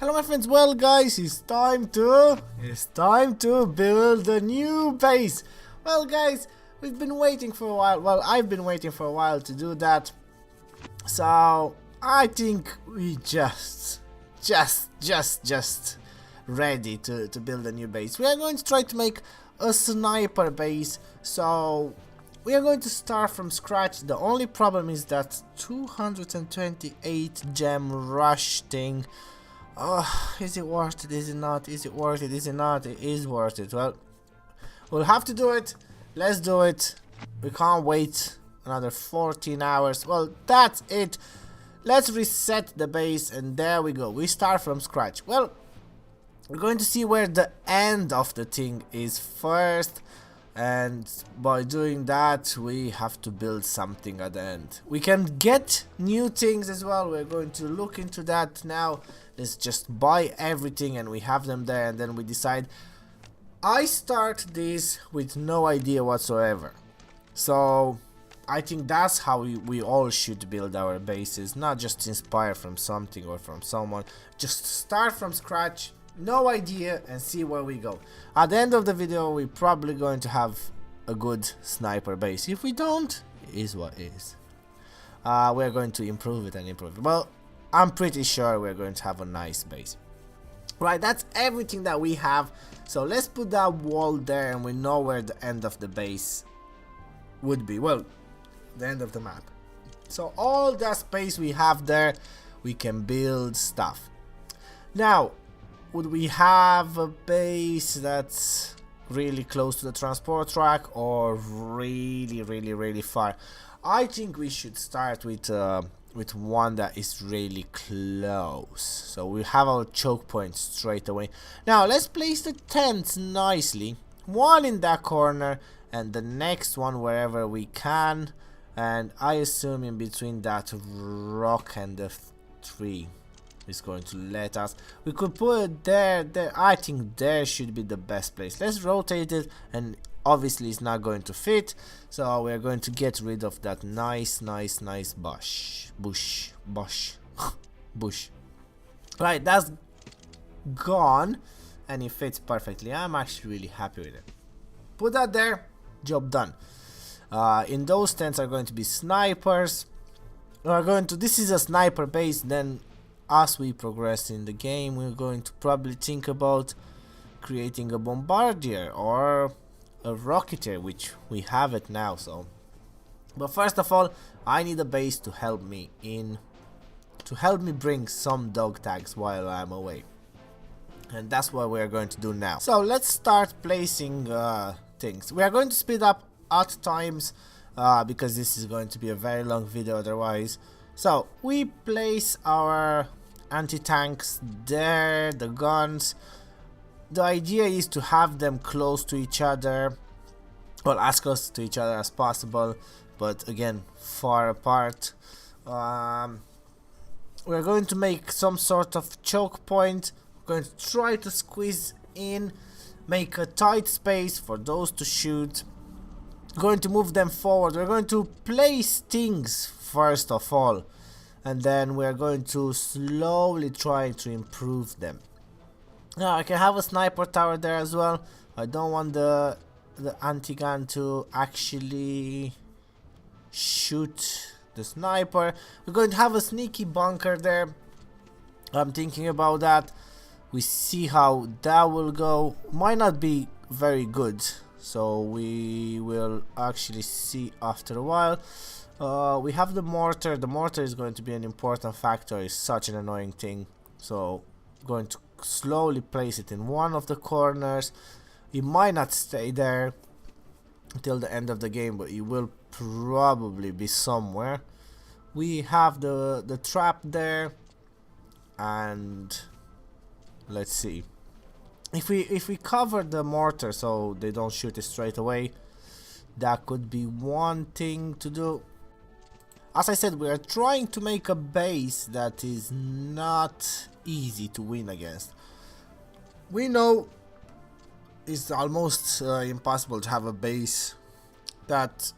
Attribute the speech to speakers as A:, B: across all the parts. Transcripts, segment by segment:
A: Hello my friends, well guys, it's time to build a new base. Well guys, we've been waiting for a while, I've been waiting for a while to do that. So I think we just ready to build a new base. We are going to try to make a sniper base, so we are going to start from scratch. The only problem is that 228 gem rush thing. Oh, is it worth it? Is it not? Is it worth it? Is it not? It is worth it. Well, we'll have to do it. Let's do it. We can't wait another 14 hours. Well, that's it. Let's reset the base and there we go. We start from scratch. Well, we're going to see where the end of the thing is first. And by doing that, we have to build something at the end. We can get new things as well. We're going to look into that now. Let's just buy everything and we have them there, and then we decide. I start this with no idea whatsoever. So I think that's how we all should build our bases. Not just inspire from something or from someone. Just start from scratch. No idea, and see where we go. At the end of the video, we're probably going to have a good sniper base. If we don't, it is what it is. We're going to improve it and improve it. Well, I'm pretty sure we're going to have a nice base. Right, that's everything that we have. So let's put that wall there, and we know where the end of the base would be. Well, the end of the map. So all that space we have there, we can build stuff. Now, would we have a base that's really close to the transport track or really far? I think we should start with one that is really close. So we have our choke point straight away. Now let's place the tents nicely. One in that corner and the next one wherever we can. And I assume in between that rock and the tree is going to let us. We could put it there. I think there should be the best place. Let's rotate it, and obviously it's not going to fit, so we're going to get rid of that nice bush. Right, that's gone and it fits perfectly. I'm actually really happy with it. Put that there, job done. In those tents are going to be snipers. This is a sniper base. Then as we progress in the game, we're going to probably think about creating a bombardier or a rocketeer, which we have it now. So, but first of all, I need a base to help me bring some dog tags while I'm away, and that's what we're going to do now. So let's start placing things. We are going to speed up at times because this is going to be a very long video otherwise. So we place our anti-tanks there, the guns. The idea is to have them close to each other, well, as close to each other as possible, but again far apart. We're going to make some sort of choke point. We're going to try to squeeze in, make a tight space for those to shoot. We're going to move them forward. We're going to place things first of all, and then we're going to slowly try to improve them. Now I can have a sniper tower there as well. I don't want the anti-gun to actually shoot the sniper. We're going to have a sneaky bunker there. I'm thinking about that. We see how that will go. Might not be very good, so we will actually see after a while. We have the mortar. The mortar is going to be an important factor. It's such an annoying thing. So I'm going to slowly place it in one of the corners. It might not stay there until the end of the game, but it will probably be somewhere. We have the trap there, and let's see. If we cover the mortar so they don't shoot it straight away, that could be one thing to do. As I said, we are trying to make a base that is not easy to win against. We know it's almost impossible to have a base that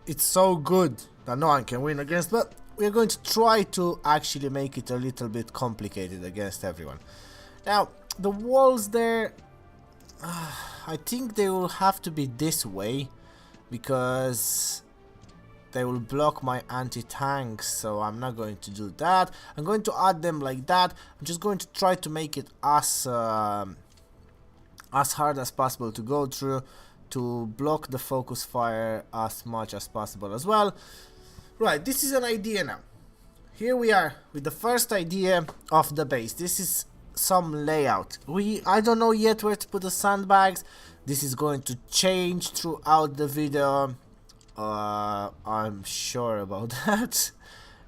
A: it's so good that no one can win against, but we're going to try to actually make it a little bit complicated against everyone. Now, the walls there, I think they will have to be this way, because they will block my anti-tanks, so I'm not going to do that. I'm going to add them like that. I'm just going to try to make it as hard as possible to go through, to block the focus fire as much as possible as well. Right, this is an idea now. Here we are with the first idea of the base. This is some layout. I don't know yet where to put the sandbags. This is going to change throughout the video. I'm sure about that,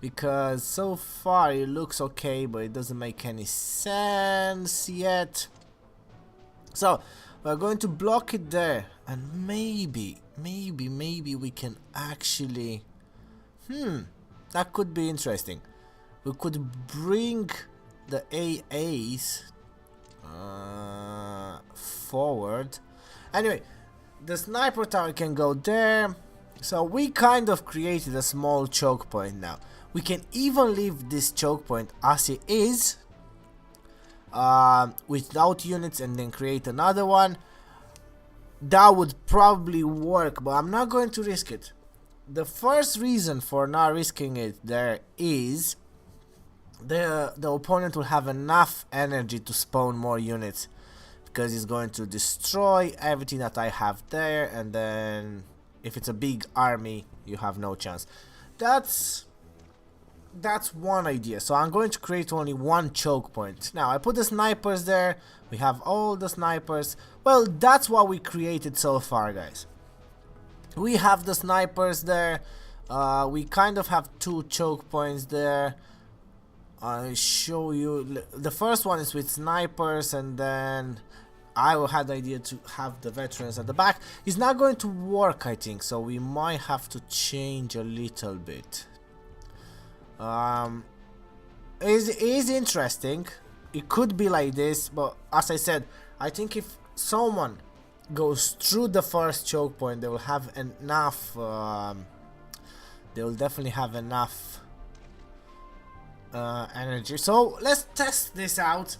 A: because so far it looks okay, but it doesn't make any sense yet. So we're going to block it there, and maybe we can actually, that could be interesting. We could bring the AAs forward. Anyway, the sniper tower can go there. So we kind of created a small choke point now. We can even leave this choke point as it is, without units, and then create another one. That would probably work, but I'm not going to risk it. The first reason for not risking it there is the opponent will have enough energy to spawn more units, because he's going to destroy everything that I have there, and then if it's a big army, you have no chance. That's one idea. So I'm going to create only one choke point. Now I put the snipers there. We have all the snipers. Well, that's what we created so far, guys. We have the snipers there. We kind of have two choke points there. I'll show you. The first one is with snipers, and then I had the idea to have the veterans at the back. It's not going to work, I think, so we might have to change a little bit. It is interesting. It could be like this, but as I said, I think if someone goes through the first choke point, they will have enough. They will definitely have enough energy. So let's test this out,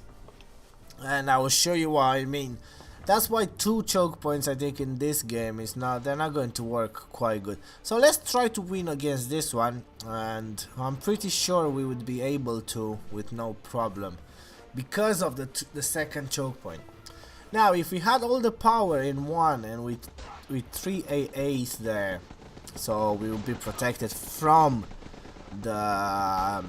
A: and I will show you what I mean. That's why two choke points, I think, in this game is they're not going to work quite good. So let's try to win against this one, and I'm pretty sure we would be able to with no problem, because of the second choke point. Now, if we had all the power in one, and with 3 AAs there, so we will be protected from the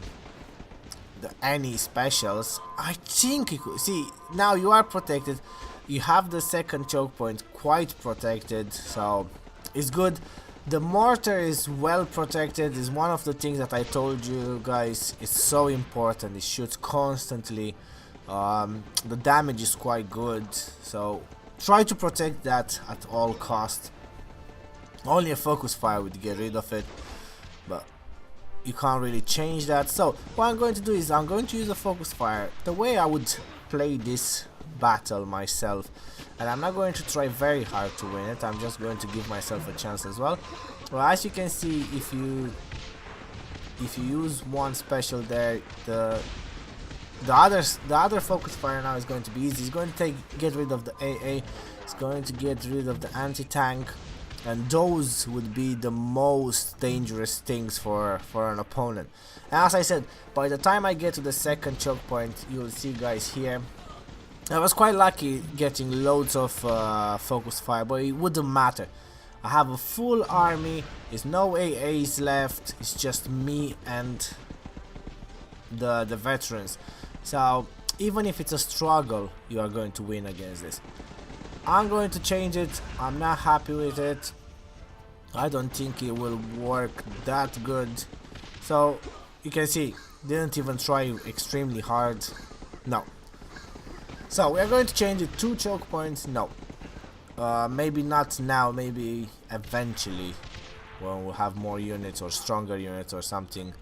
A: any specials, I think you could see. Now you are protected. You have the second choke point quite protected, so it's good. The mortar is well protected. Is one of the things that I told you guys is so important. It shoots constantly. The damage is quite good, so try to protect that at all cost. Only a focus fire would get rid of it, but you can't really change that. So what I'm going to do is I'm going to use a focus fire the way I would play this battle myself, and I'm not going to try very hard to win it. I'm just going to give myself a chance as well. Well, as you can see, if you use one special there, the other focus fire now is going to be easy. It's going to get rid of the AA. It's going to get rid of the anti-tank, and those would be the most dangerous things for an opponent. And as I said, by the time I get to the second choke point, you'll see, guys, here I was quite lucky getting loads of focus fire, but it wouldn't matter. I have a full army. There's no AAs left. It's just me and the veterans. So even if it's a struggle, you are going to win against this. I'm going to change it. I'm not happy with it. I don't think it will work that good. So you can see, didn't even try extremely hard. No. So we are going to change it. 2 choke points. No. Maybe not now. Maybe eventually, when we'll have more units or stronger units or something.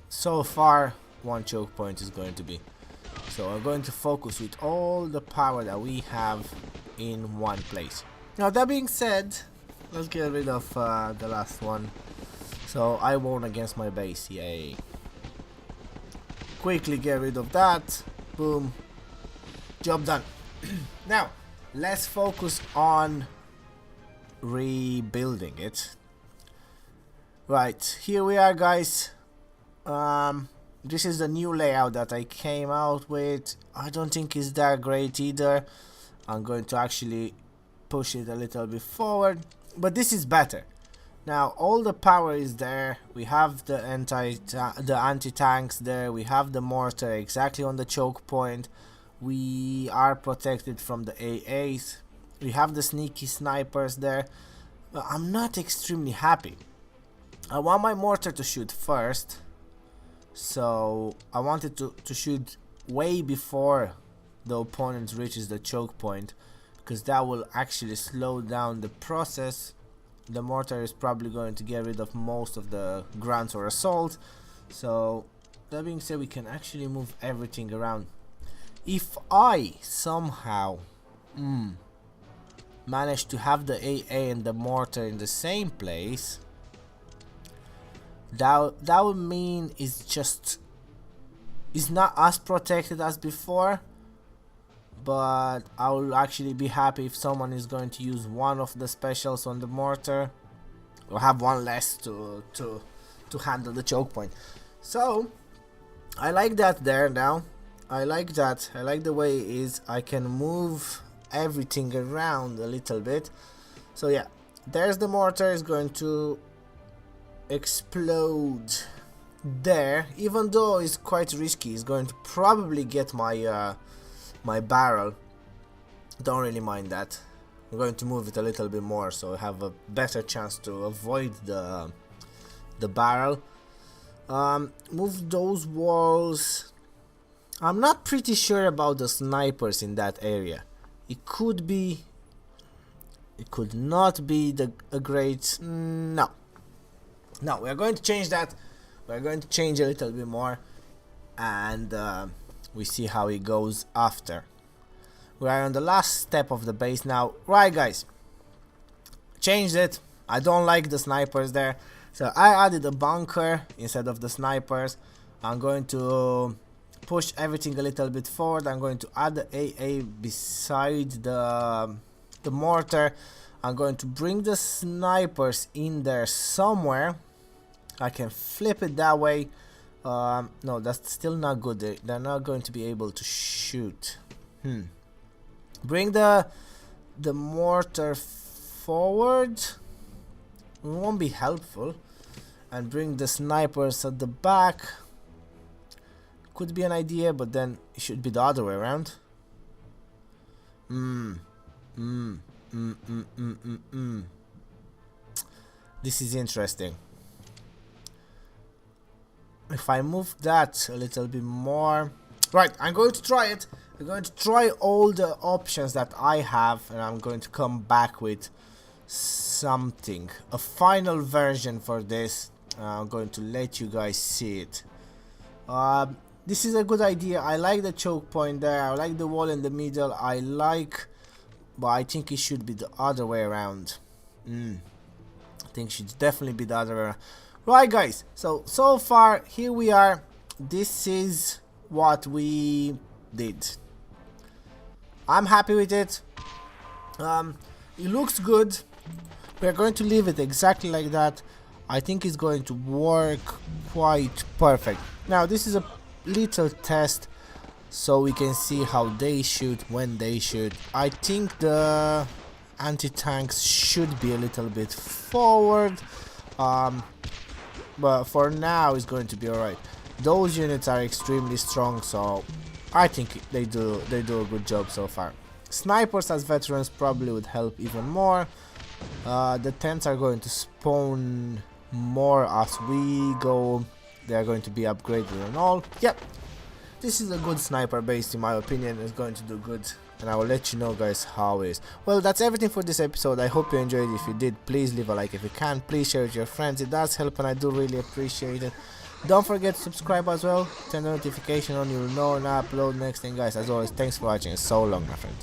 A: So far, 1 choke point is going to be. So we're going to focus with all the power that we have in one place. Now that being said, let's get rid of the last one. So I won against my base, yay. Quickly get rid of that. Boom. Job done. Now, let's focus on rebuilding it. Right, here we are, guys. This is the new layout that I came out with. I don't think it's that great either. I'm going to actually push it a little bit forward, but this is better. Now all the power is there. We have the anti-tanks there. We have the mortar exactly on the choke point. We are protected from the AAs. We have the sneaky snipers there. But I'm not extremely happy. I want my mortar to shoot first. So I wanted to shoot way before the opponent reaches the choke point, because that will actually slow down the process. The mortar is probably going to get rid of most of the grunts or assault. So that being said, we can actually move everything around. If I somehow manage to have the AA and the mortar in the same place, that would mean it's not as protected as before. But I will actually be happy if someone is going to use one of the specials on the mortar. We'll have one less to handle the choke point. So I like that there now. I like that. I like the way it is. I can move everything around a little bit. So yeah, there's the mortar. Is going to explode there, even though it's quite risky. It's going to probably get my my barrel. Don't really mind that. I'm going to move it a little bit more so I have a better chance to avoid the barrel. Move those walls. I'm not pretty sure about the snipers in that area. It could be, it could not be a great, no, we're going to change that. We're going to change a little bit more, and we see how it goes after. We are on the last step of the base now. Right, guys, changed it. I don't like the snipers there, so I added a bunker instead of the snipers. I'm going to push everything a little bit forward. I'm going to add the AA beside the mortar. I'm going to bring the snipers in there somewhere. I can flip it that way. No, that's still not good. They're not going to be able to shoot. Bring the mortar forward. It won't be helpful. And bring the snipers at the back. Could be an idea, but then it should be the other way around. This is interesting. If I move that a little bit more. Right, I'm going to try it. I'm going to try all the options that I have, and I'm going to come back with something, a final version for this. I'm going to let you guys see it. This is a good idea. I like the choke point there. I like the wall in the middle. But I think it should be the other way around. I think it should definitely be the other way around. Right, guys, so far here we are. This is what we did. I'm happy with it. It looks good. We're going to leave it exactly like that. I think it's going to work quite perfect. Now this is a little test so we can see how they shoot when they shoot. I think the anti-tanks should be a little bit forward. But for now it's going to be alright. Those units are extremely strong, so I think they do a good job so far. Snipers as veterans probably would help even more. The tents are going to spawn more as we go. They are going to be upgraded and all. Yep, this is a good sniper base in my opinion. It's going to do good, and I will let you know, guys, how it is. Well, that's everything for this episode. I hope you enjoyed. If you did, please leave a like. If you can, please share it with your friends. It does help and I do really appreciate it. Don't forget to subscribe as well, turn the notification on. You'll know when I upload next thing, guys. As always, thanks for watching. So long, my friend.